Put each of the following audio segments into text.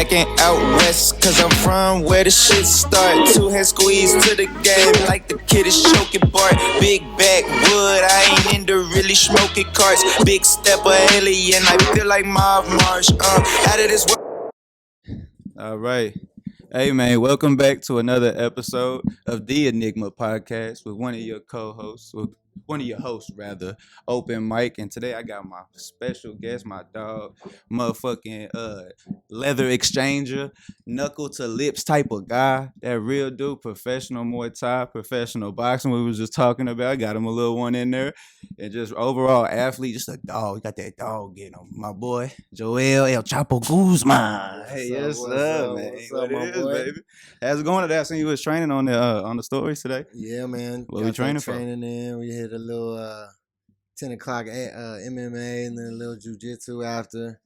Mackin' out west, cause I'm from where the shit start. Two hands squeezed to the game like the kid is choking Bart. Big backwood, I ain't into really smoking carts. Big step of alien, I feel like Mob Marsh. Out of this world. All right. Hey, man, welcome back to another episode of the Enigma podcast with one of your co-hosts, with one of your hosts, rather, Open Mike. And today I got my special guest, my dog, motherfucking leather exchanger, knuckle to lips type of guy. That real dude, professional Muay Thai, professional boxing, we was just talking about. I got him a little one in there. And just overall athlete, just a dog. Got that dog in him. My boy, Joel El Chapo Guzman. Hey, yes, sir, man. What it is, baby? How's it going today? I seen you was training on the stories today. Yeah, man. What we training for? Training in. We hit a little 10 o'clock MMA and then a little jiu-jitsu after.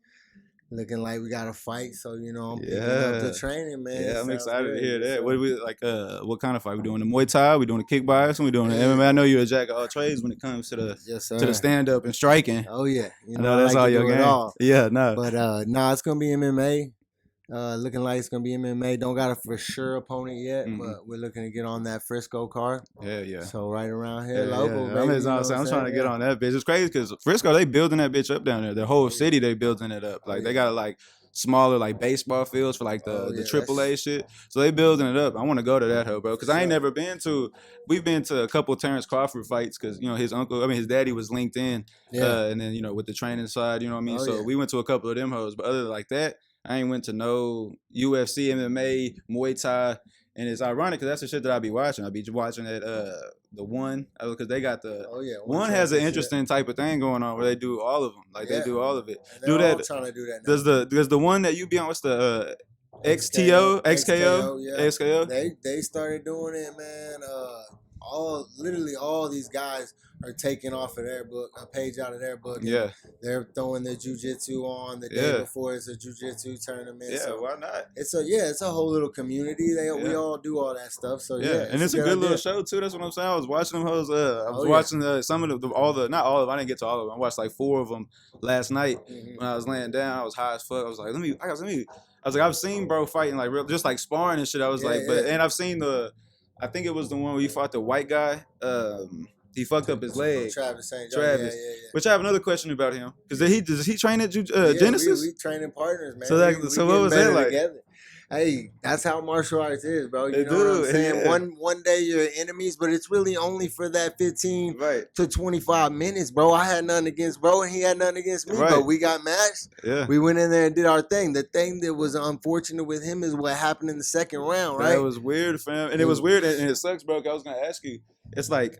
Looking like we got to fight, so I'm picking up the training, man. Yeah, I'm excited to hear that. What do we like? What kind of fight? We doing the Muay Thai? We doing the kickboxing? We doing the MMA? I know you're a jack of all trades when it comes to the stand up and striking. Oh yeah, I know that's all your game. Yeah, no. But it's gonna be MMA. Looking like it's gonna be MMA. Don't got a for sure opponent yet, but we're looking to get on that Frisco card. Yeah. So right around here, local. Yeah. Baby, I'm trying to get on that bitch. It's crazy because Frisco, they building that bitch up down there. The whole city, they building it up. Like they got like smaller like baseball fields for like the AAA shit. So they building it up. I want to go to that hoe, bro, because I ain't never been to. We've been to a couple of Terrence Crawford fights because his daddy was linked in, and then with the training side, you know what I mean. So we went to a couple of them hoes, but other than like that, I ain't went to no UFC, MMA, Muay Thai, and it's ironic because that's the shit that I be watching. I be watching that the one because they got the one has an interesting type of thing going on where they do all of them, like they do all of it. Do that. Trying to do that. Now. Does the one that you be on? What's the XKO? They started doing it, man. Literally all these guys are taking off of their book, a page out of their book. Yeah. They're throwing their jiu-jitsu on the day before it's a jiu-jitsu tournament. Yeah, so why not? It's a whole little community. We all do all that stuff. So and it's a good little show too. That's what I'm saying. I was watching them hoes. I was watching some of not all of them. I didn't get to all of them. I watched like 4 of them last night when I was laying down. I was high as fuck. I was like, I was like, I've seen bro fighting like real, just like sparring and shit. I was and I've seen I think it was the one where you fought the white guy. He fucked up his leg. Travis St. John. Travis. Yeah. Which I have another question about him. Because does he train at Genesis? We training partners, man. So what was that like? Together. Hey, that's how martial arts is, bro. You know what I'm saying? Yeah. One day you're enemies, but it's really only for that 15 to 25 minutes, bro. I had nothing against bro, and he had nothing against me, but we got matched. Yeah. We went in there and did our thing. The thing that was unfortunate with him is what happened in the second round, right? That was weird, fam. And it was weird, and it sucks, bro. I was going to ask you. It's like,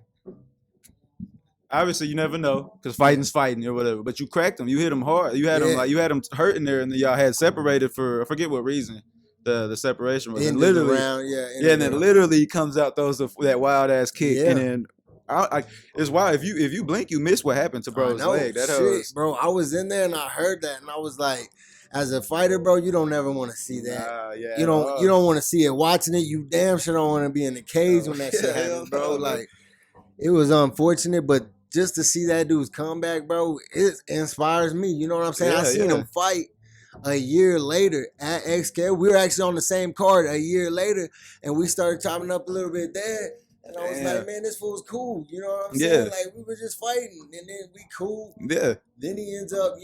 obviously, you never know because fighting's fighting or whatever. But you cracked him. You him hard. You had him hurting there, and then y'all had separated for I forget what reason. The separation was literally and then literally he comes out throws that wild ass kick, and then it's wild. If you blink, you miss what happened to bro's leg. Bro. I was in there and I heard that, and I was like, as a fighter, bro, you don't ever want to see that. You don't want to see it. Watching it, you damn sure don't want to be in the cage when that shit happens, bro. Like, it was unfortunate, but just to see that dude's comeback, bro, it inspires me. You know what I'm saying? I seen him fight a year later at XK. We were actually on the same card a year later, and we started chopping up a little bit there. And I was like, man, this fool's cool. You know what I'm saying? Like, we were just fighting, and then we cool. Yeah. Then he ends up,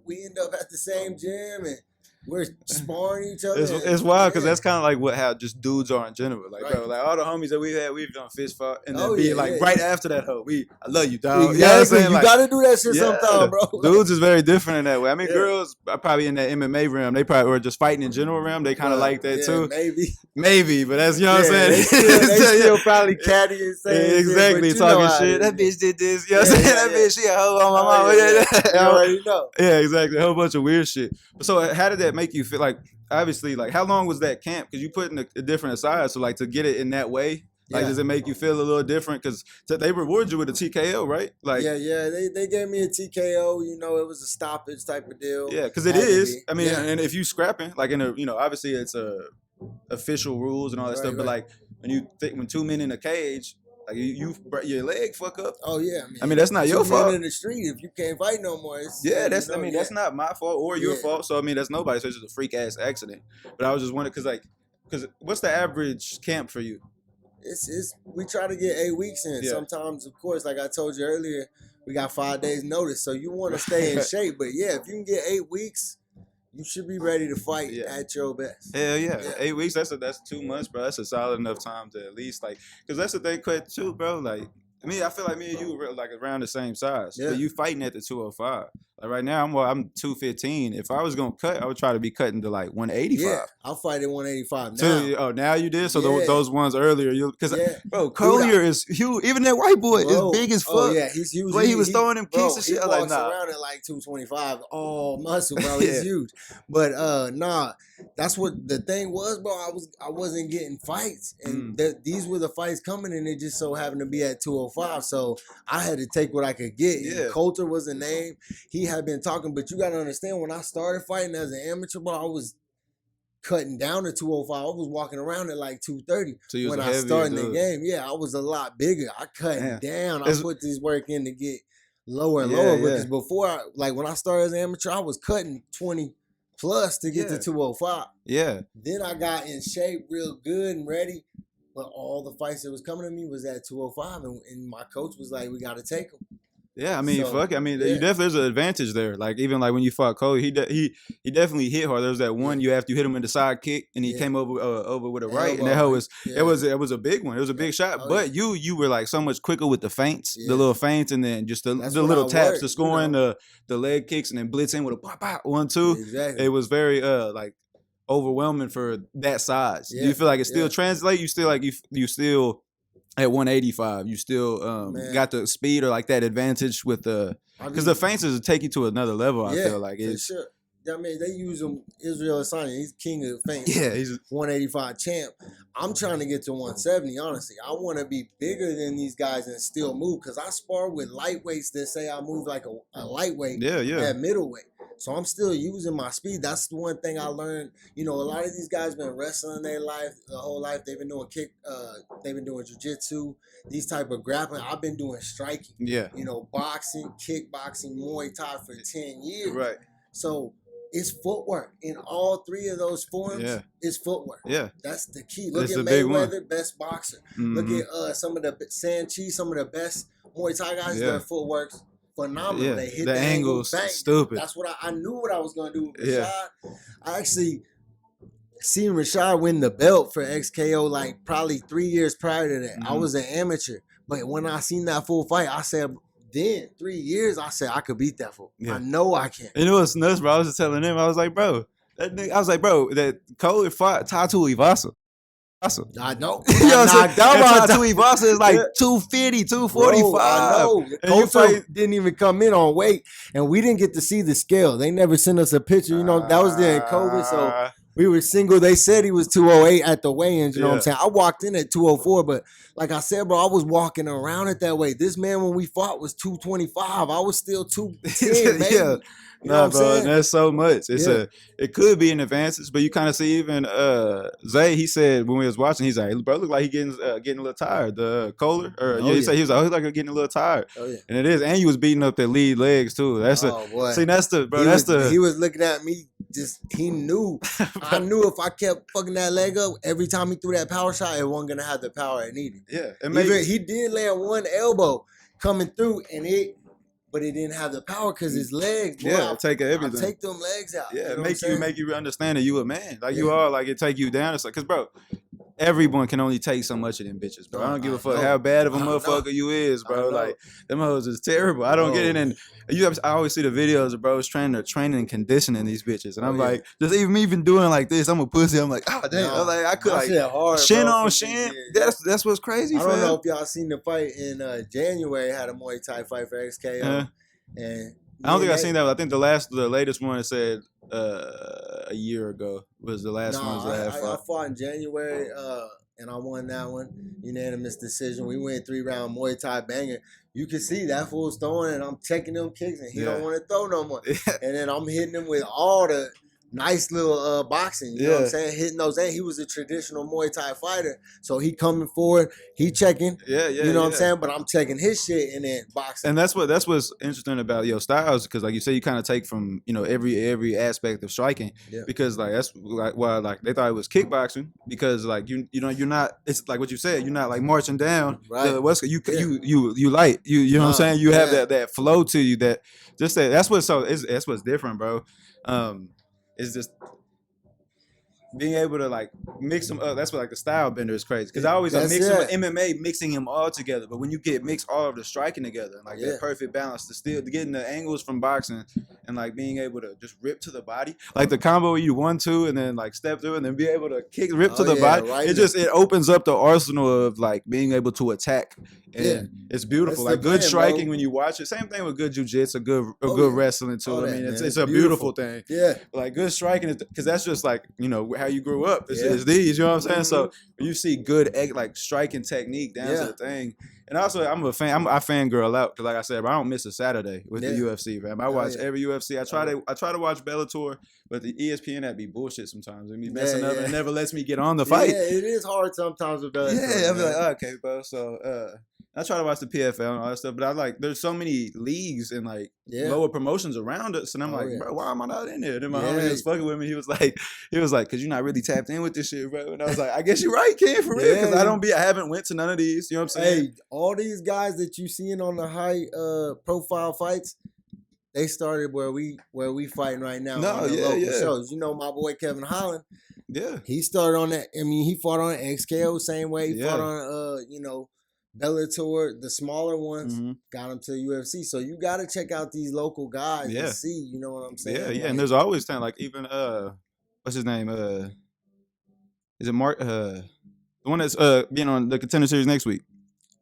we end up at the same gym, and we're sparring each other. It's wild because that's kind of like how just dudes are in general. Like, bro, like all the homies that we've done fist fought, and then right after that, I love you, dog. Exactly. You know what I'm saying? You gotta do that shit sometime, bro. Dudes is very different in that way. I mean, girls are probably in that MMA realm. They probably were just fighting in general realm. They kind of like that too. Maybe, but that's, you know what I'm saying? They still probably catty and saying exactly, shit, talking shit. That bitch did this. You know what I'm saying? That bitch, she a hoe on my mama. You already know. Yeah, exactly. A whole bunch of weird shit. So how did that make you feel? Like, obviously, like, how long was that camp? Because you put in a different aside. So, like, to get it in that way, like, does it make you feel a little different? Because they reward you with a TKO, right? Like, they gave me a TKO. It was a stoppage type of deal. Yeah, because it is. I mean, and if you scrapping, like, obviously it's official rules and all that stuff. But like, when 2 men in a cage, Like your leg fuck up. Oh yeah, I mean that's not your fault. In the street, if you can't fight no more, that's not my fault or your fault. So I mean that's nobody. So it's just a freak ass accident. But I was just wondering because what's the average camp for you? It's we try to get 8 weeks in. Yeah. Sometimes, of course, like I told you earlier, we got 5 days notice. So you want to stay in shape. But yeah, if you can get 8 weeks, you should be ready to fight at your best. Hell yeah. 8 weeks, that's 2 months, bro. That's a solid enough time to at least because that's the thing, cut too, bro. Like, I feel like me and you were like around the same size. Yeah. But you fighting at the 205. Like right now, I'm 215. If I was gonna cut, I would try to be cutting to like 185. Yeah, I'll fight at 185 now. So, now you did? So those ones earlier, bro, Collier is huge. Even that white boy is big as fuck. Oh yeah, he's huge. The way he was throwing them kicks and shit. He walks around at like 225, all muscle, bro. He's huge. But that's what the thing was, bro. I wasn't getting fights, and these were the fights coming, and it just so happened to be at 205. So I had to take what I could get. Yeah. Coulter was a name. He had been talking, but you got to understand, when I started fighting as an amateur, bro, I was cutting down to 205. I was walking around at like 230 when I started the game. Yeah, I was a lot bigger. I cut down. I put this work in to get lower and lower because before, when I started as an amateur, I was cutting 20 plus to get to 205. Yeah. Then I got in shape real good and ready, but all the fights that was coming to me was at 205, and my coach was like, we got to take them. Yeah, I mean, fuck it. I mean, you definitely there's an advantage there. Like even like when you fought Cole, he definitely hit hard. There was that one you hit him in the side kick, and he came over with a right, and that was it was a big one. It was a big shot. But you were like so much quicker with the feints, the little feints, and then just the little taps, the scoring, the leg kicks, and then blitz in with a pop pop 1-2. Exactly. It was very like overwhelming for that size. Do you feel like it still translates? You still you still. At 185, you still got the speed or like that advantage with because the feints is take you to another level. I feel like it's sure. I mean, they use him. Israel Adesanya, he's king of feints. Yeah, he's 185 champ. I'm trying to get to 170. Honestly, I want to be bigger than these guys and still move because I spar with lightweights that say I move like a lightweight. At middleweight. So I'm still using my speed. That's the one thing I learned. You know, a lot of these guys been wrestling their whole life. They've been doing they've been doing jiu-jitsu, these type of grappling. I've been doing striking. Yeah. You know, boxing, kickboxing, Muay Thai for 10 years. Right. So it's footwork in all 3 of those forms. Yeah. It's footwork. Yeah, that's the key. Look at Mayweather, best boxer. Mm-hmm. Look at some of the Sanchi, some of the best Muay Thai guys. Their footwork's phenomenal. Yeah. They hit the angles, bang. Stupid. That's what I knew what I was gonna do with Rashad. Yeah. I actually seen Rashad win the belt for XKO like probably 3 years prior to that. Mm-hmm. I was an amateur, but when I seen that full fight, I said. Then 3 years, I said I could beat that fool. Yeah. I know I can. And it was nuts, bro. I was just telling him, I was like, bro, that Cole fought Tatu Ivasa. I know. You know what I'm saying? Tatu Ivasa is like 250, 245. Bro, I know. Cole didn't even come in on weight, and we didn't get to see the scale. They never sent us a picture. You know, that was during COVID, so we were single. They said he was 208 at the weigh-ins. You know what I'm saying? I walked in at 204, but like I said, bro, I was walking around it that way. This man, when we fought, was 225. I was still 210, baby. Yeah. You know bro, that's so much. It could be an advantage, but you kind of see even Zay. He said when we was watching, he's like, bro, look like he getting a little tired. The Kohler, he said he was like getting a little tired. Oh yeah, and it is. And he was beating up their lead legs too. Boy. See, that's the bro. He was looking at me. He knew. I knew if I kept fucking that leg up every time he threw that power shot, it wasn't gonna have the power it needed. Yeah, he did land one elbow coming through, but it didn't have the power because his legs. Yeah, take everything. Take them legs out. Yeah, make you understand that you a man. Like you are. Like it take you down. It's like, cause bro, everyone can only take so much of them bitches, bro. I don't give a fuck how bad of a motherfucker you is, bro. Like them hoes is terrible. I don't get it. And I always see the videos of bros training and conditioning these bitches, and I'm like, just even doing like this, I'm a pussy. I'm like, oh damn. I'm like, I could like hard, shin on shin. That's what's crazy. I don't know if y'all seen the fight in January. Had a Muay Thai fight for XKO, and I don't think I seen that. I think the latest one it said a year ago was the last one. I fought in January, and I won that one. Unanimous decision. We went 3-round Muay Thai banger. You can see that fool's throwing, and I'm checking them kicks, and he don't want to throw no more. And then I'm hitting him with all the nice little boxing. You know what I'm saying? Hitting those. And he was a traditional Muay Thai fighter, so he coming forward, he checking. You know what I'm saying? But I'm checking his shit and then boxing. And that's what's interesting about your styles, because like you say, you kind of take from every aspect of striking. Because like that's like why like they thought it was kickboxing, because like you're not, it's like what you said, you're not like marching down. Right. You light. You know what I'm saying? You have that flow to you that just that's what's different, bro. It's just being able to like mix them up. That's what like the style bender is crazy, because I always like mixing with MMA, mixing them all together. But when you mix all of the striking together, like that perfect balance, getting the angles from boxing and like being able to just rip to the body, like the combo where you 1-2 and then like step through and then be able to rip to the body. Right. It opens up the arsenal of like being able to attack. And it's beautiful. That's like good striking, bro. When you watch it. Same thing with good jiu-jitsu, good wrestling too. I mean, it's a beautiful thing. Yeah. Like good striking, because that's just like, how you grew up. It's these, you know what I'm saying? Mm-hmm. So when you see good like striking technique down to the thing. And also, I'm a fan. I fangirl out, because like I said, bro, I don't miss a Saturday with the UFC, man. I watch every UFC. I try to watch Bellator, but the ESPN that be bullshit sometimes. It be messing up and never lets me get on the fight. Yeah, it is hard sometimes with Bellator. Yeah, I'm like, okay, bro. So I try to watch the PFL and all that stuff, but I like there's so many leagues and like lower promotions around us, and I'm like, bro, why am I not in there? And my homie was fucking with me. He was like, because you're not really tapped in with this shit, bro. And I was like, I guess you're right, Ken, for real, because I haven't went to none of these. You know what I'm saying? Hey, all these guys that you seeing on the high profile fights, they started where we fighting right now on the local shows. You know, my boy Kevin Holland. Yeah, he started on that. I mean, he fought on XKO same way. He fought on Bellator, the smaller ones, got him to the UFC. So you got to check out these local guys and see, you know what I'm saying? Yeah, yeah. Like, and there's always time, like even what's his name? Is it Mark? The one that's being on the Contender Series next week.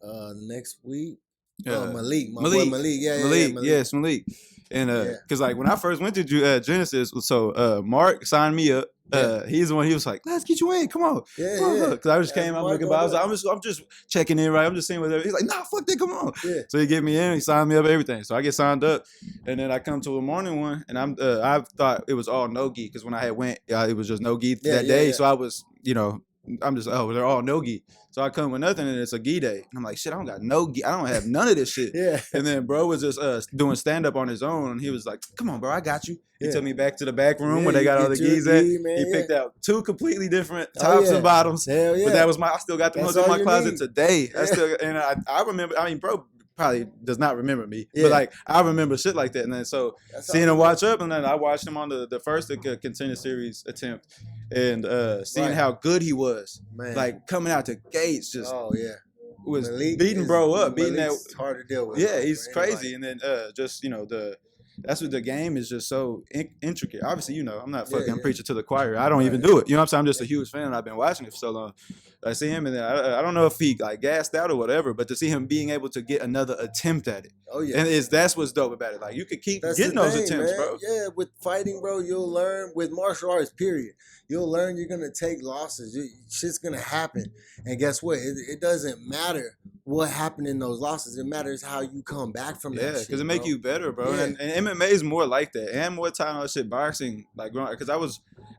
Next week. Malik. Boy Malik. Malik. Yes, Malik. And because like when I first went to Genesis, so Mark signed me up. He's the one. He was like, "Let's get you in. Come on." Because I just came out looking, but I was like, I'm just checking in, right? I'm just seeing whatever. He's like, "Nah, fuck that. Come on." Yeah. So he get me in. He signed me up, everything. So I get signed up, and then I come to a morning one, and I thought it was all no gi, because when I had went, it was just no gi that day. Yeah. So I was, I'm just, they're all no gi. So I come with nothing, and it's a gi day. And I'm like, shit, I don't got no gi. I don't have none of this shit. And then bro was just doing stand up on his own, and he was like, come on, bro, I got you. He took me back to the back room where they got all the gis at. He picked out 2 completely different tops and bottoms. Hell yeah. But that was I still got them in my closet today. I remember, I mean, bro probably does not remember me, but like I remember shit like that. And then so seeing him watch up, and then I watched him on the first Contender Series attempt, and seeing how good he was, like coming out the gates, just was beating bro up, beating that. Hard to deal with. Yeah, he's crazy. And then just that's what the game is, just so intricate. Obviously, I'm not fucking preaching to the choir. I don't even do it. You know what I'm saying? I'm just a huge fan. I've been watching it for so long. I see him, and I don't know if he like gassed out or whatever, but to see him being able to get another attempt at it. Oh yeah. And that's what's dope about it. Like you could keep getting those attempts, bro. Yeah, with fighting, bro, you'll learn. With martial arts, period, you'll learn you're gonna take losses. Shit's gonna happen. And guess what? It doesn't matter what happened in those losses. It matters how you come back from that. Yeah, because it make you better, bro. Yeah. And MMA is more like that. And more time on shit boxing, like growing, because I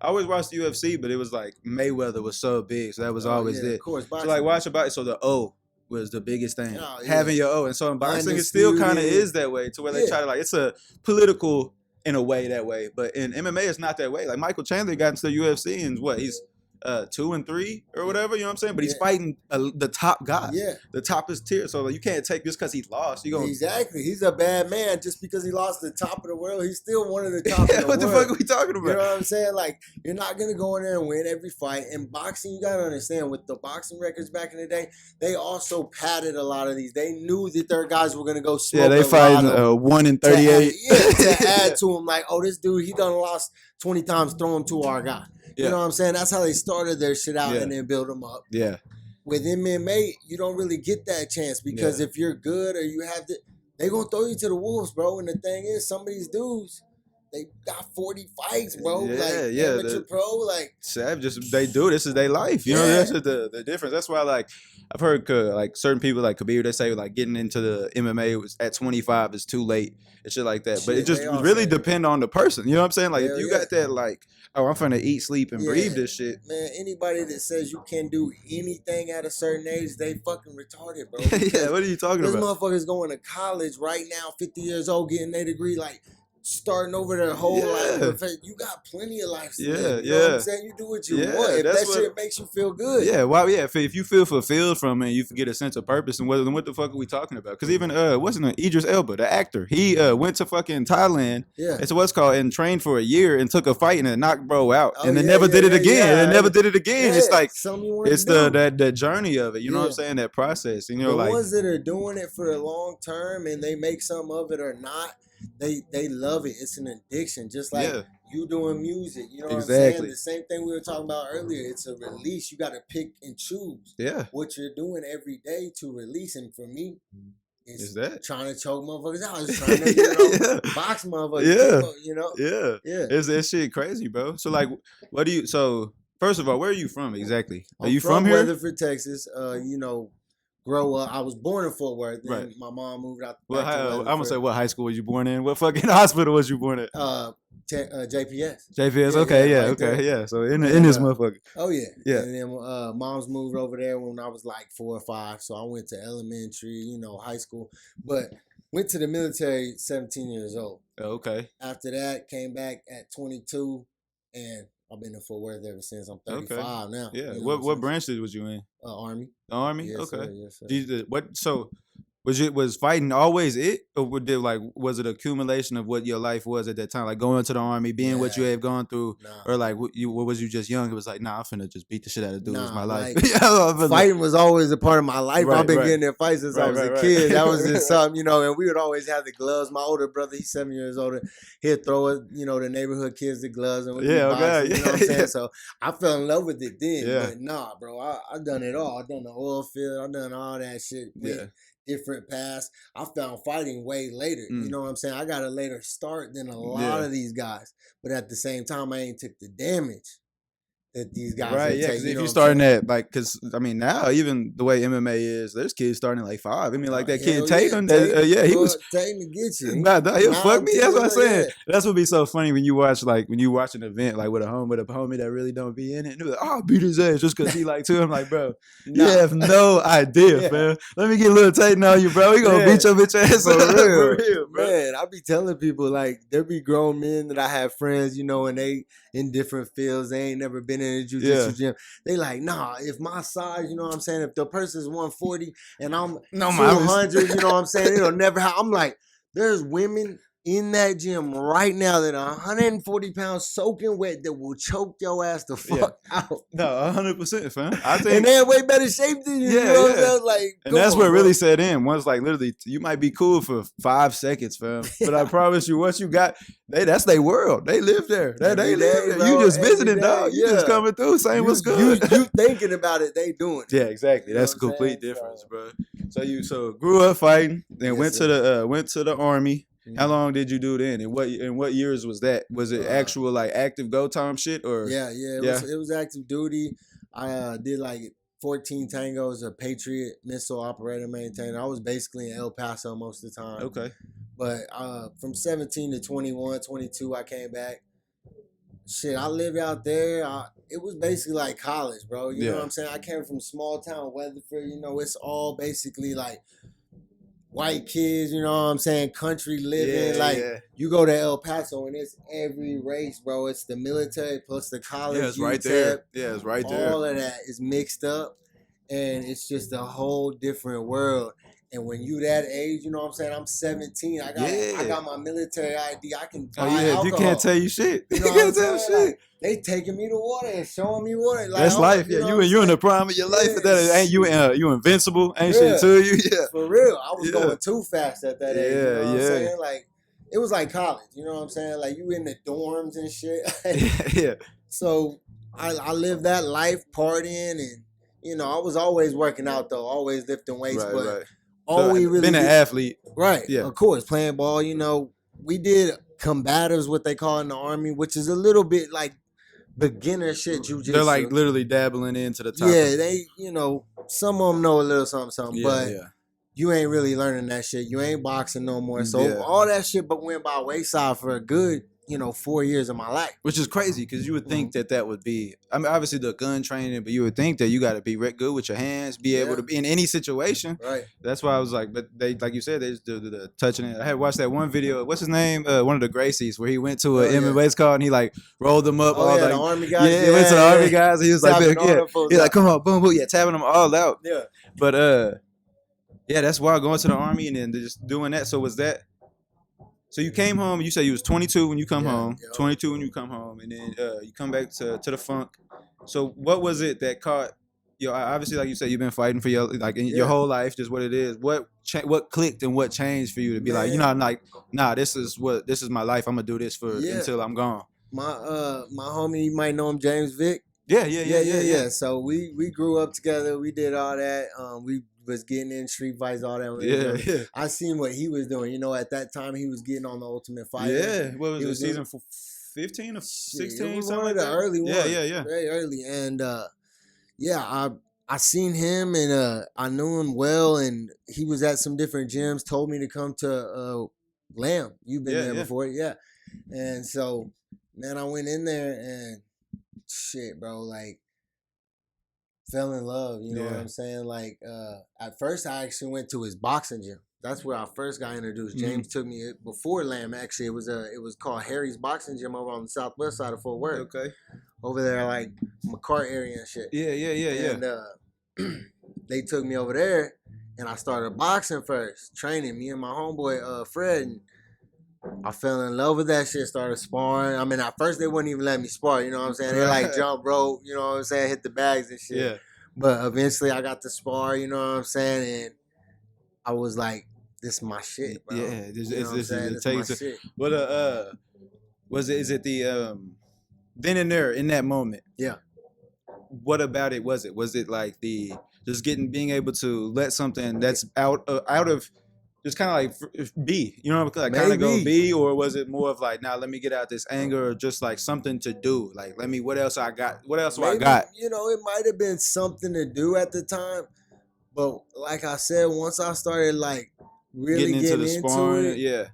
always watched the UFC, but it was like Mayweather was so big, so that was always it. Of course, boxing. So like watch about it. So the O was the biggest thing. Having your O. And so in boxing, it still kind of is that way, to where they try to, like, it's a political in a way that way. But in MMA, it's not that way. Like Michael Chandler got into the UFC, and he's 2-3 or whatever, you know what I'm saying? But he's fighting the top guy, the toppest tier. So you can't take just because he lost. Exactly. He's a bad man just because he lost the top of the world. He's still one of the top of the world. What the fuck are we talking about? You know what I'm saying? Like, you're not gonna go in there and win every fight. In boxing, you gotta understand, with the boxing records back in the day, they also padded a lot of these. They knew that their guys were gonna go smoke. Yeah, they fighting 1-38. To add to him, like, this dude, he done lost 20 times. Throw him to our guy. You know what I'm saying? That's how they started their shit out and then build them up. Yeah. With MMA, you don't really get that chance, because if you're good or you have they gonna throw you to the wolves, bro. And the thing is, some of these dudes, they got 40 fights, bro. Yeah, like yeah, amateur pro, like they do. This is their life. You know, Yeah. that's the difference. That's why, like, I've heard like certain people like Kabir, they say like getting into the MMA was at 25 is too late and shit like that. But it Shit, just they all really say that. depend on the person. You know what I'm saying? Like, Hell if you yeah. got that, like, oh, I'm finna eat, sleep, and breathe this shit. Man, anybody that says you can't do anything at a certain age, they fucking retarded, bro. Yeah, what are you talking Those about? motherfuckers going to college right now, 50 years old, getting their degree, like starting over their whole life. You got plenty of life to live. You know what I'm saying? You do what you want. If that shit makes you feel good. Yeah, well, yeah. If you feel fulfilled from it, and you get a sense of purpose, and what the fuck are we talking about? Because even wasn't it Idris Elba, the actor? He went to fucking Thailand. Yeah. It's what's called and trained for a year and took a fight and it knocked bro out and then never did it again. Yeah. And never did it again. It's like it's the journey of it. You know what I'm saying? That process. You know, the like ones that are doing it for the long term and they make something of it or not. They love it. It's an addiction, just like you doing music. You know what I'm saying? The same thing we were talking about earlier. It's a release. You got to pick and choose what you're doing every day to release. And for me, it's trying to choke motherfuckers out. It's trying to box motherfuckers. It's shit crazy, bro. So like, what do you? So first of all, where are you from exactly? Are you from here? Weatherford, Texas. Grow up. I was born in Fort Worth. Then my mom moved out. I'm gonna say, what high school was you born in? What fucking hospital was you born at? JPS. JPS. Okay. So in this motherfucker. Oh yeah. And then mom's moved over there when I was like 4 or 5. So I went to elementary, high school, but went to the military 17 years old. Okay. After that, came back at 22, and I've been in Fort Worth ever since. I'm 35 now. Yeah. What branch was you in? Army. The Army. Yes, okay. Sir, yes, sir. So was fighting always it, or was it accumulation of what your life was at that time, like going to the Army, being what you had gone through, or like what was you just young? It was like, nah, I'm finna just beat the shit out of dudes. It's my life. Fighting was always a part of my life. I've been getting in fights since I was a kid. That was just something, and we would always have the gloves. My older brother, he's 7 years older. He'd throw it, the neighborhood kids the gloves and we'd boxing, you know what I'm saying? So I fell in love with it then. But nah, bro, I done it all. I done the oil field. I done all that shit. Different paths. I found fighting way later. You know what I'm saying? I got a later start than a lot of these guys. But at the same time, I ain't took the damage that these guys take. Because if you're starting at, like, because, I mean, now, even the way MMA is, there's kids starting at like 5. I mean, like that kid Tatum, he was... Tatum to get you. He'll fuck me. That's what I'm saying. That's what be so funny when you watch an event, like, with a homie that really don't be in it. And they're like, oh, I'll beat his ass just because he like to him. Like, bro, you have no idea, fam. Let me get a little Tatum on you, bro. We gonna beat your bitch ass for real. For real, bro. Man, I be telling people, like, there be grown men that I have friends, and they in different fields. They ain't never been in a jiu-jitsu gym. They like, nah, if my size, you know what I'm saying, if the person's 140 and I'm 200, you know what I'm saying, it'll never happen. I'm like, there's women in that gym right now that are 140 pounds soaking wet that will choke your ass the fuck out. No, 100%, fam. I think, and they're in way better shape than you. You know what I'm saying? Like, and that's what really set in. Once, like, literally, you might be cool for 5 seconds, fam. But I promise you, once you got, that's their world. They live there. They live there. Bro, you just visiting, dog. You just coming through, saying what's good. You thinking about it, they doing it. Yeah, exactly. That's a complete difference, bro. So grew up fighting, then went to the Army. How long did you do then? And what years was that? Was it actual like active go time shit or? It was active duty. I did like 14 tangos, a Patriot missile operator maintainer. I was basically in El Paso most of the time. Okay. But from 17 to 21, 22, I came back. Shit, I lived out there. It was basically like college, bro. You know what I'm saying? I came from small town Weatherford. It's all basically like white kids, you know what I'm saying, country living. You go to El Paso and it's every race, bro. It's the military plus the college. Yeah, it's right there. Yeah, it's right there. All of that is mixed up, and it's just a whole different world. And when you that age, you know what I'm saying? I'm 17. I got my military ID. I can buy alcohol. You can't tell you shit. You know what I'm saying? Like, they taking me to water and showing me water. Like, that's life. You in the prime of your life. Ain't you invincible? Ain't shit to you? Yeah. For real. I was going too fast at that age. You know what I'm saying? Like, it was like college. You know what I'm saying? Like, you in the dorms and shit. So I lived that life partying, and I was always working out though, always lifting weights, but all we really been an athlete, right? Yeah, of course, playing ball. we did combatives, what they call in the Army, which is a little bit like beginner shit jujitsu. They're like literally dabbling into the top. Yeah, they, some of them know a little something, Yeah, but yeah. you ain't really learning that shit. You ain't boxing no more. So all that shit but went by wayside for a good, 4 years of my life. Which is crazy because you would think that would be, I mean, obviously the gun training, but you would think that you got to be good with your hands, be able to be in any situation. Right. That's why I was like, but they, like you said, they just do the touching it. I had watched that one video. What's his name? One of the Gracies, where he went to an MMA call and he like rolled them up. Oh, all yeah, like, the Army guys. Yeah, he went to the Army guys. And he was like, he's like, come on, boom, boom, tapping them all out. Yeah. But yeah, that's why going to the Army and then just doing that. So was that? So you came home. You said you was 22 when you come home. 22 when you come home, and then you come back to the funk. So what was it that caught? Obviously, like you said, you've been fighting for your whole life, just what it is. What clicked and what changed for you to be like, I'm like, nah, this is my life. I'm gonna do this until I'm gone. My homie, you might know him, James Vick. Yeah. So we grew up together. We did all that. We was getting in street fights, all that. Yeah. I seen what he was doing. At that time he was getting on the Ultimate Fighter. Yeah. What was it? Season 15 or 16? Something like that. Early one. Yeah. Very early. And I seen him and I knew him well, and he was at some different gyms. Told me to come to Lamb. You've been there before, yeah. And so, man, I went in there and shit, bro, like fell in love. You know what I'm saying? Like at first, I actually went to his boxing gym. That's where I first got introduced. James took me before Lamb. Actually, it was called Harry's Boxing Gym over on the southwest side of Fort Worth. Okay. Over there, like McCart area and shit. Yeah. And they took me over there, and I started boxing first, training me and my homeboy Fred. And I fell in love with that shit. Started sparring. I mean, at first they wouldn't even let me spar. You know what I'm saying? They like jump rope. You know what I'm saying? Hit the bags and shit. Yeah. But eventually I got to spar. You know what I'm saying? And I was like, "This is my shit, bro." Yeah, this is my shit. What is it the then and there in that moment? Yeah. What about it was it? Was it like the just being able to let something that's out of just kind of like be, like kind of go be, or was it more of like, nah, let me get out this anger, or just like something to do? Like, what else I got? What else do I got? It might have been something to do at the time, but like I said, once I started like really getting into sparring, it,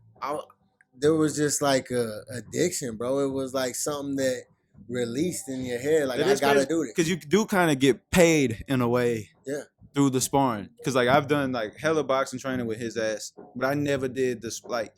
there was just like a addiction, bro. It was like something that released in your head, like I gotta do it. Because you do kind of get paid in a way. Yeah. Through the sparring, because like I've done like hella boxing training with his ass, but I never did this. Like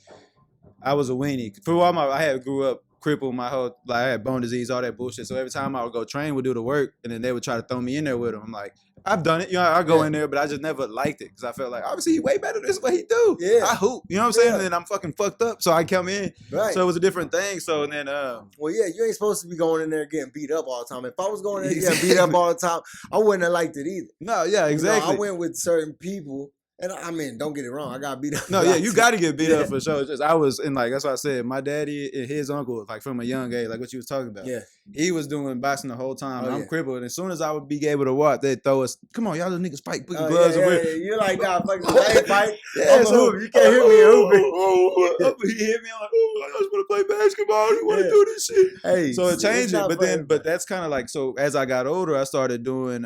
I was a weenie for all I grew up crippled my whole, like I had bone disease, all that bullshit. So every time I would go train, would do the work, and then they would try to throw me in there with them. I'm like, I've done it, I go in there, but I just never liked it because I felt like obviously he way better than this what he do. Yeah, I hoop, you know what I'm saying? And then I'm fucking fucked up, so I come in. Right. So it was a different thing. So and then well, yeah, you ain't supposed to be going in there getting beat up all the time. If I was going in there getting beat up all the time, I wouldn't have liked it either. No, yeah, exactly. I went with certain people. And I mean, don't get it wrong. I got beat up. No, yeah, you got to get beat up for sure. Just I was in like that's why I said my daddy and his uncle, like from a young age, like what you was talking about. Yeah, he was doing boxing the whole time. I'm crippled, and as soon as I would be able to walk, they'd throw us. Come on, y'all little niggas fight, put your gloves on. Yeah. You're like, nah, fuck this, fight. Yeah, so you can't hit me hooping. He hit me. I'm like, I just want to play basketball. You want to do this shit? Hey, so it changed it, but that's kind of like so. As I got older, I started doing.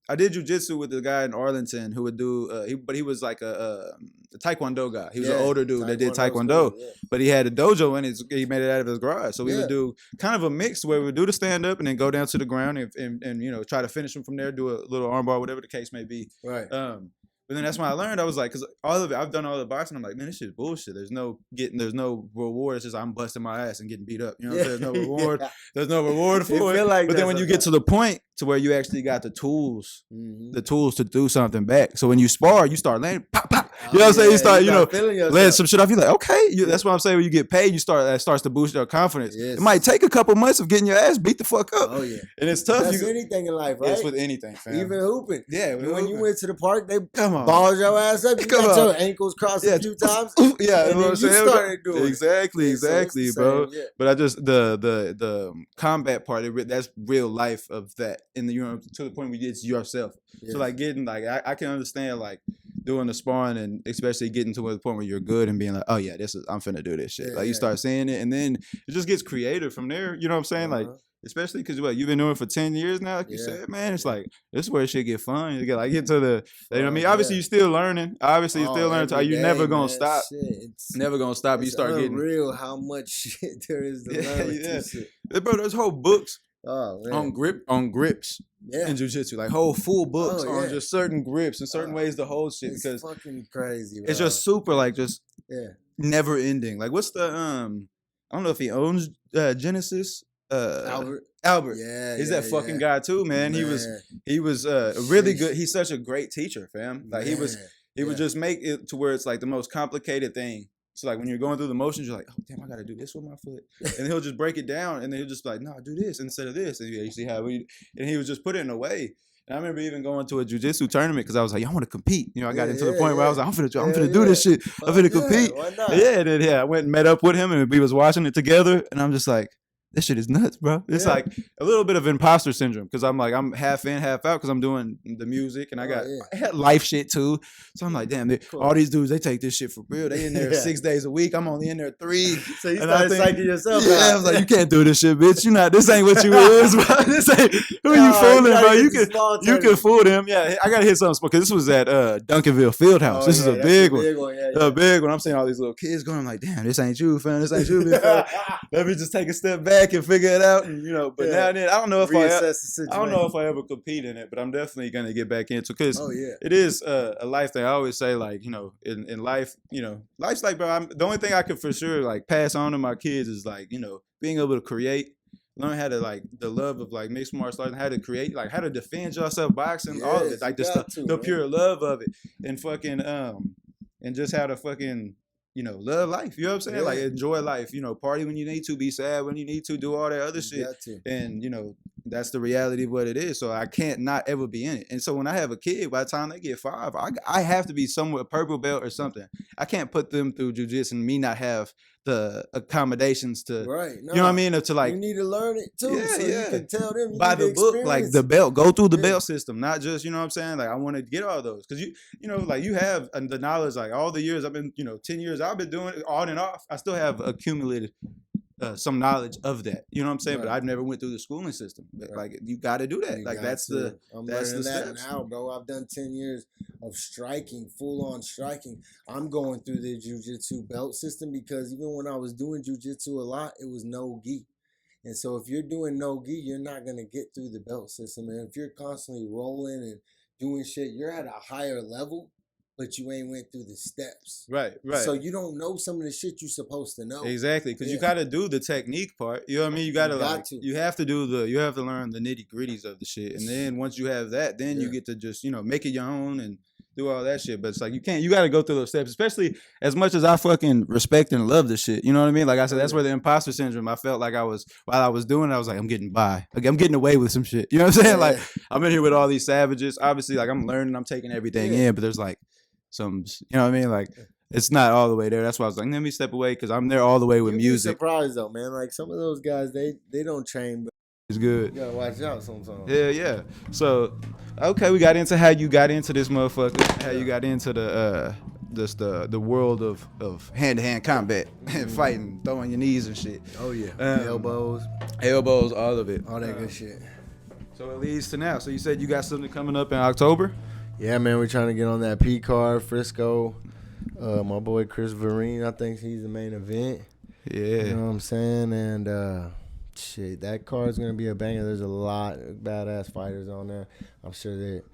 I did jujitsu with the guy in Arlington who would do, but he was like a taekwondo guy. He was an older dude that did taekwondo, but he had a dojo and he made it out of his garage. So we would do kind of a mix where we would do the stand up and then go down to the ground and try to finish him from there, do a little armbar, whatever the case may be. Right. But then that's when I learned. I was like, because all of it, I've done all the boxing. I'm like, man, this shit's bullshit. There's no reward. It's just I'm busting my ass and getting beat up. You know what I'm saying? There's no reward. There's no reward for it. Like but then when you get to the point to where you actually got the tools to do something back. So when you spar, you start landing, pop, pop. You know what I'm saying? You start, letting some shit off. You're like, okay. That's what I'm saying. When you get paid, that starts to boost your confidence. Yes. It might take a couple months of getting your ass beat the fuck up. Oh yeah. And it's tough. That's anything in life, right? It's with anything, fam. Even hooping. Yeah. When you went to the park, they balls your ass up. You got your ankles crossed a few times. Yeah. And then you started doing it. Exactly, bro. Yeah. But I just the combat part. That's real life of that. In the to the point where it's yourself. Yes. So like getting like I can understand like doing the sparring and especially getting to the point where you're good and being like, oh yeah, I'm finna do this shit. Like you start saying it and then it just gets creative from there. You know what I'm saying? Like, especially because you've been doing it for 10 years now, like you said, man, it's like, this is where shit get fun. You get into the, you know what I mean? Obviously, you're still learning. Obviously, you're still learning. You're never going to stop. Never going to stop. You start getting. It's unreal how much shit there is to learn with this shit. Bro, there's whole books on grips in jiu-jitsu. Like whole full books on just certain grips and certain ways to hold shit. Because it's fucking crazy, bro. It's just super, never ending. Like, what's the, I don't know if he owns Genesis. Albert. He's that fucking guy too, man. He was really good. He's such a great teacher, fam. Like he would just make it to where it's like the most complicated thing. So like when you're going through the motions, you're like, oh damn, I gotta do this with my foot, and he'll just break it down, and then he'll just be like, no, do this instead of this, and you see how and he would just put it in a way. And I remember even going to a jiu-jitsu tournament because I was like, I want to compete. You know, I got into the point where I was like, I'm finna do this shit. I'm finna compete. Why not? And then I went and met up with him, and we was watching it together, and I'm just like, this shit is nuts, bro. It's like a little bit of imposter syndrome because I'm like, I'm half in, half out because I'm doing the music and I had life shit too. So I'm like, damn, all these dudes, they take this shit for real. They in there 6 days a week. I'm only in there 3. So you started psyching yourself out. I was like, you can't do this shit, bitch. This ain't what you is, bro. This ain't who you fooling, bro. You can fool them. Yeah, I gotta hit something because this was at Duncanville Fieldhouse. This is a big one. A big one. I'm seeing all these little kids going, I'm like, damn, this ain't you, fam. This ain't you, big fam. Let me just take a step back and figure it out, and but now and then I don't know if I ever compete in it, but I'm definitely gonna get back into because it is a life thing. I always say like in life, life's like, bro. The only thing I could for sure like pass on to my kids is like being able to create, learn how to like the love of like mixed martial arts and how to create, like how to defend yourself, boxing, all of it, like the pure love of it, and fucking and just how to fucking love life. You know what I'm saying? Like enjoy life. Party when you need to, be sad when you need to, do all that other shit. And that's the reality of what it is. So I can't not ever be in it. And so when I have a kid, by the time they get 5, I have to be somewhere purple belt or something. I can't put them through jiu-jitsu and me not have the accommodations to, you know what I mean? To like, you need to learn it too. So you can tell them you by need the book, like the belt, go through the belt system, not just, you know what I'm saying? Like I want to get all those because like you have the knowledge, like all the years I've been, 10 years I've been doing it on and off. I still have accumulated some knowledge of that, you know what I'm saying? But I've never went through the schooling system. Like you got to do that. Like that's the steps. Now, bro. I've done 10 years of striking, full on striking. I'm going through the jiu-jitsu belt system because even when I was doing jiu-jitsu a lot, it was no gi. And so if you're doing no gi, you're not gonna get through the belt system. And if you're constantly rolling and doing shit, you're at a higher level, but you ain't went through the steps. Right. So you don't know some of the shit you're supposed to know. Exactly, because you got to do the technique part. You know what I mean? You got to you have to learn the nitty gritties of the shit, and then once you have that, then you get to just make it your own and do all that shit. But it's like you got to go through those steps, especially as much as I fucking respect and love the shit. You know what I mean? Like I said, that's where the imposter syndrome. I felt like while I was doing it, I was like, I'm getting by. Like I'm getting away with some shit. You know what I'm saying? Like I'm in here with all these savages. Obviously, like I'm learning, I'm taking everything in, but there's like some, you know what I mean? Like it's not all the way there. That's why I was like, let me step away because I'm there all the way with music. You'd be surprised though, man. Like some of those guys, they don't train, but it's good. You gotta watch out sometimes. Yeah. So, okay, we got into how you got into this motherfucker. How you got into the world of hand-to-hand combat and fighting, throwing your knees and shit. Oh yeah, elbows, all of it, all that good shit. So it leads to now. So you said you got something coming up in October? Yeah, man, we're trying to get on that P card, Frisco. My boy Chris Vereen, I think he's the main event. Yeah. You know what I'm saying? And shit, that card's gonna be a banger. There's a lot of badass fighters on there. I'm sure that,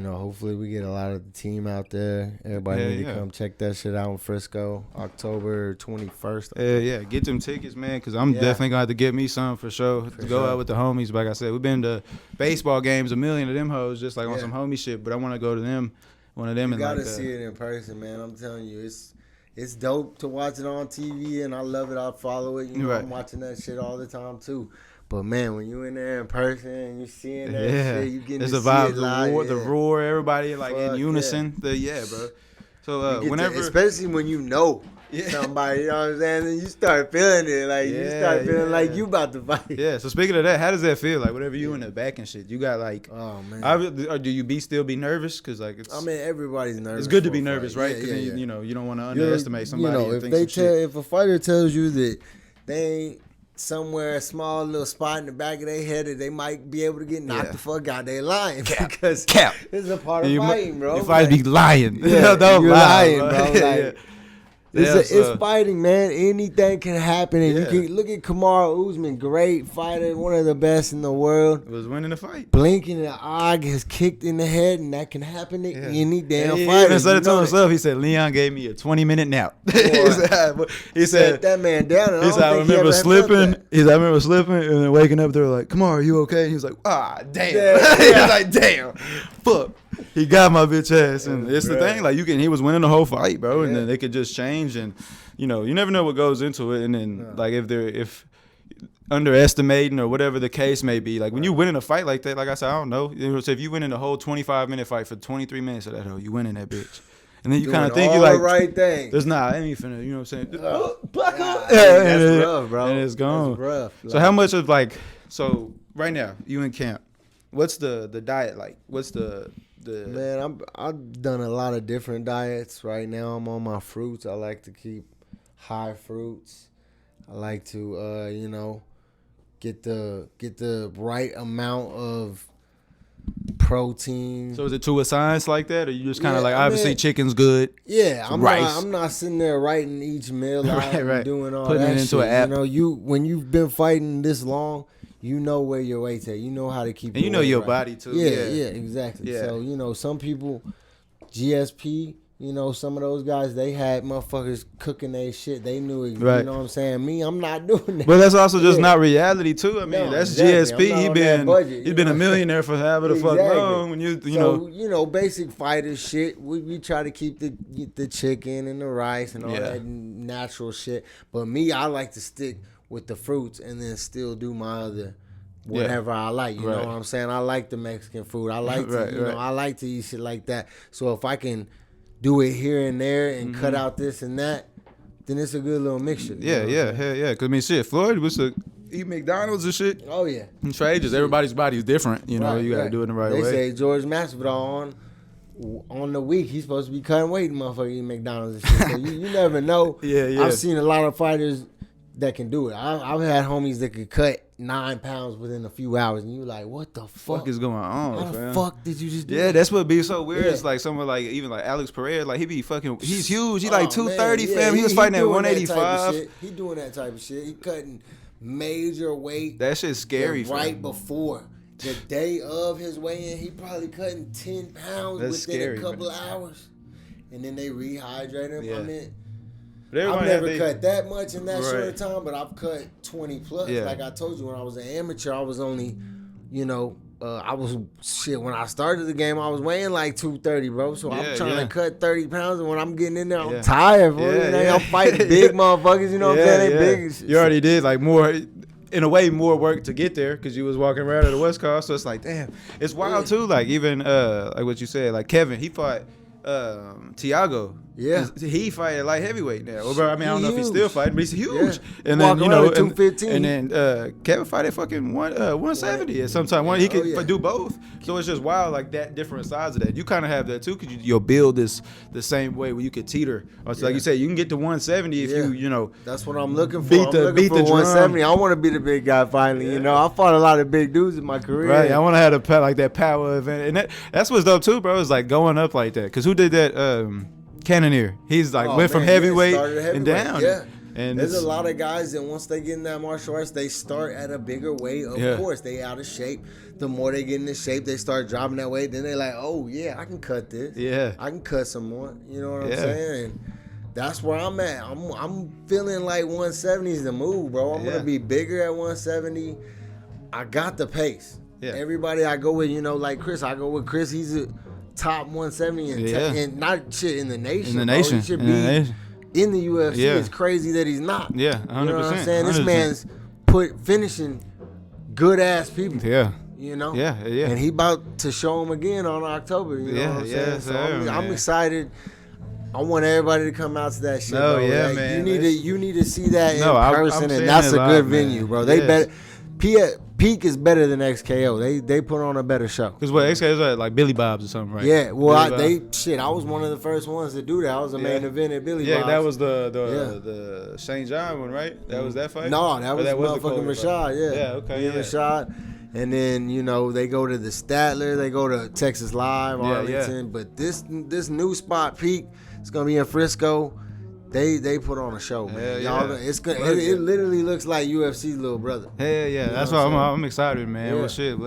hopefully we get a lot of the team out there. Everybody need to come check that shit out in Frisco, October 21st. Yeah, get them tickets, man, because I'm definitely going to have to get me some for sure. To go out with the homies. Like I said, we've been to baseball games, a million of them hoes, just like on some homie shit, but I want to go to them, one of them. You got to see it in person, man. I'm telling you, it's dope to watch it on TV, and I love it. I follow it. I'm watching that shit all the time, too. But man, when you in there in person and you seeing that shit, you getting to see it live. The roar, everybody like in unison. Bro. So whenever, especially when you know somebody, you know what I'm saying? And you start feeling it. Like, you start feeling like you about to fight. Yeah, so speaking of that, how does that feel? Like, whenever you in the back and shit, you got like, oh, man. or do you still be nervous? Because, like, it's... I mean, everybody's nervous. It's good to be nervous, right? Because then, you know, you don't want to underestimate somebody. You know, if a fighter tells you that they ain't somewhere, a small little spot in the back of their head that they might be able to get knocked the fuck out, they lying. Because it's a part of fighting, bro. You fight be lying. Yeah, don't you're lie, lying, bro. Like, it's fighting, man. Anything can happen. And you can look at Kamaru Guzman, great fighter, one of the best in the world. Was winning the fight. Blinking in the eye, gets kicked in the head, and that can happen to any damn He fighter. even said it to himself. He said, Leon gave me a 20-minute nap. he said that man down. He said, I remember slipping. I remember slipping and then waking up. They were like, "Come on, are you okay?" And he was like, "Ah, damn." He was like, "Damn, fuck." He got my bitch ass, and it's the thing. Like he was winning the whole fight, bro, and then they could just change, and you know, you never know what goes into it, and then like if underestimating or whatever the case may be, like when you winning a fight like that, like I said, I don't know. So if you winning the whole 25-minute fight for 23 minutes of that, you winning that bitch. And then you kind of think you like the right thing. There's I ain't finna, you know what I'm saying? That's rough, bro. And it's gone. That's rough. So how much of so right now you in camp? What's the diet like? What's the Man, I've done a lot of different diets. Right now I'm on my fruits. I like to keep high fruits. I like to you know, get the right amount of protein. So is it to a science like that, or you just kind of like obviously chicken's good? Yeah, I'm not sitting there writing each meal out and doing all putting that it into shit. an app. You know, when you've been fighting this long, you know where your weight's at. You know how to keep. And you know your body too. Yeah, exactly. Yeah. So you know, some people, GSP. You know, some of those guys, they had motherfuckers cooking their shit. They knew it. You know what I'm saying? Me, I'm not doing that. But that's also just not reality too. I mean, that's exactly. GSP. He's been a millionaire for however the fuck long. When you know, basic fighter shit. We try to keep the chicken and the rice and all that natural shit. But me, I like to stick with the fruits and then still do my other whatever I like. You know what I'm saying? I like the Mexican food. I like to, I like to eat shit like that. So if I can do it here and there and cut out this and that, then it's a good little mixture. Hell yeah. Cause I mean, shit, Floyd was eat McDonald's and shit. Oh yeah. And just everybody's body's different. You know, you gotta do it in the right way. They say George Masvidal on the week he's supposed to be cutting weight, motherfucker, eating McDonald's and shit. So you never know. I've seen a lot of fighters that can do it. I've had homies that could cut 9 pounds within a few hours, and you like, what the fuck is going on? How the fuck did you just do? Yeah, that's what be so weird. It's like someone like even like Alex Pereira, like he's huge. He like 230, fam. He was fighting at 185. He doing that type of shit. He cutting major weight. That shit's scary. Right before the day of his weigh-in, he probably cutting 10 pounds within a couple of hours, and then they rehydrate him. Yeah. I mean, I've never cut that much in that short time, but I've cut 20 plus. Yeah. Like I told you, when I was an amateur, I was only, you know, when I started the game, I was weighing like 230, bro. So I'm trying to cut 30 pounds, and when I'm getting in there, I'm tired, bro. I'm fighting big motherfuckers, you know what I'm saying? They big. You already did like more, in a way, more work to get there because you was walking around at the West Coast. So it's like, damn, it's wild too. Like even like what you said, like Kevin, he fought Thiago. Yeah, he fight at light heavyweight now. Well, I mean, I don't know if he's still fighting, but he's huge. Yeah. And then 215. And then Kevin fight at fucking 170 at some time. He could do both. So it's just wild, like that different sides of that. You kind of have that too, because your build is the same way where you could teeter. Or like you said, you can get to 170 if you know. That's what I'm looking for. Beat the 170. I want to be the big guy finally. You know, I fought a lot of big dudes in my career. Right. I want to have like that power event, and that's what's dope too, bro. Is like going up like that. Because who did that? Cannoneer. He's like went from heavyweight and down. Yeah. And there's a lot of guys that once they get in that martial arts, they start at a bigger weight. Of course, they out of shape. The more they get into shape, they start dropping that weight. Then they like, oh yeah, I can cut this. Yeah. I can cut some more. You know what I'm saying? And that's where I'm at. I'm feeling like 170 is the move, bro. I'm gonna be bigger at 170. I got the pace. Yeah. Everybody I go with, you know, like Chris, I go with Chris. He's a top 170 and not shit in the nation. In the nation. He should be in the UFC. It's crazy that he's not. Yeah, 100%. You know what I'm saying? 100%. This man's finishing good ass people. Yeah. You know? Yeah. And he about to show him again on October. You know what I'm saying? So I'm excited. I want everybody to come out to that shit. No, bro. yeah, like, man. You need to see that in I'm person, saying and that's it a good live, venue, man. bro. They Yes. better. Peak is better than XKO. They put on a better show. Because what XK is like Billy Bob's or something, right? Yeah, well, Billy Bob. I was one of the first ones to do that. I was the main event at Billy Bob's. Yeah, that was the St. John one, right? That was that fight? No, that was motherfucking Rashad. Yeah. Yeah, okay, yeah. Rashad. And then, they go to the Statler, they go to Texas Live, Arlington. But this new spot, Peak, it's gonna be in Frisco. They put on a show, man. Y'all, it literally looks like UFC's little brother. Hell yeah, that's why I'm excited, man. Well, shit,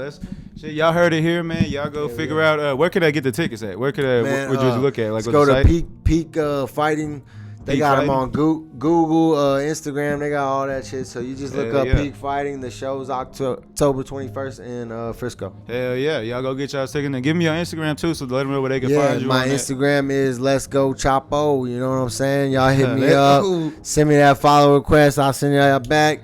y'all heard it here, man. Y'all go figure out where can I get the tickets at? Where could where would you look at? Like, let's go to Peak Fighting. They got them on Google, Instagram. They got all that shit. So you just look up Peak Fighting. The show's October 21st in Frisco. Hell yeah. Y'all go get y'all tickets. And give me your Instagram, too, so let them know where they can find you. My Instagram is Let's Go Chapo. You know what I'm saying? Y'all hit me up. Send me that follow request. I'll send y'all back.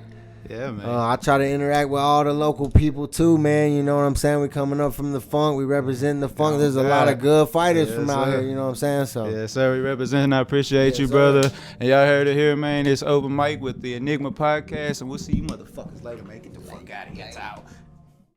Yeah, man. I try to interact with all the local people too, man. You know what I'm saying? We coming up from the funk. We representing the funk. There's a lot of good fighters from out here. You know what I'm saying? So yes, sir. We representing. I appreciate you, brother. And y'all heard it here, man. It's Open Mic with the Enigma podcast, and we'll see you motherfuckers later, man. Get the fuck out of here. It's out.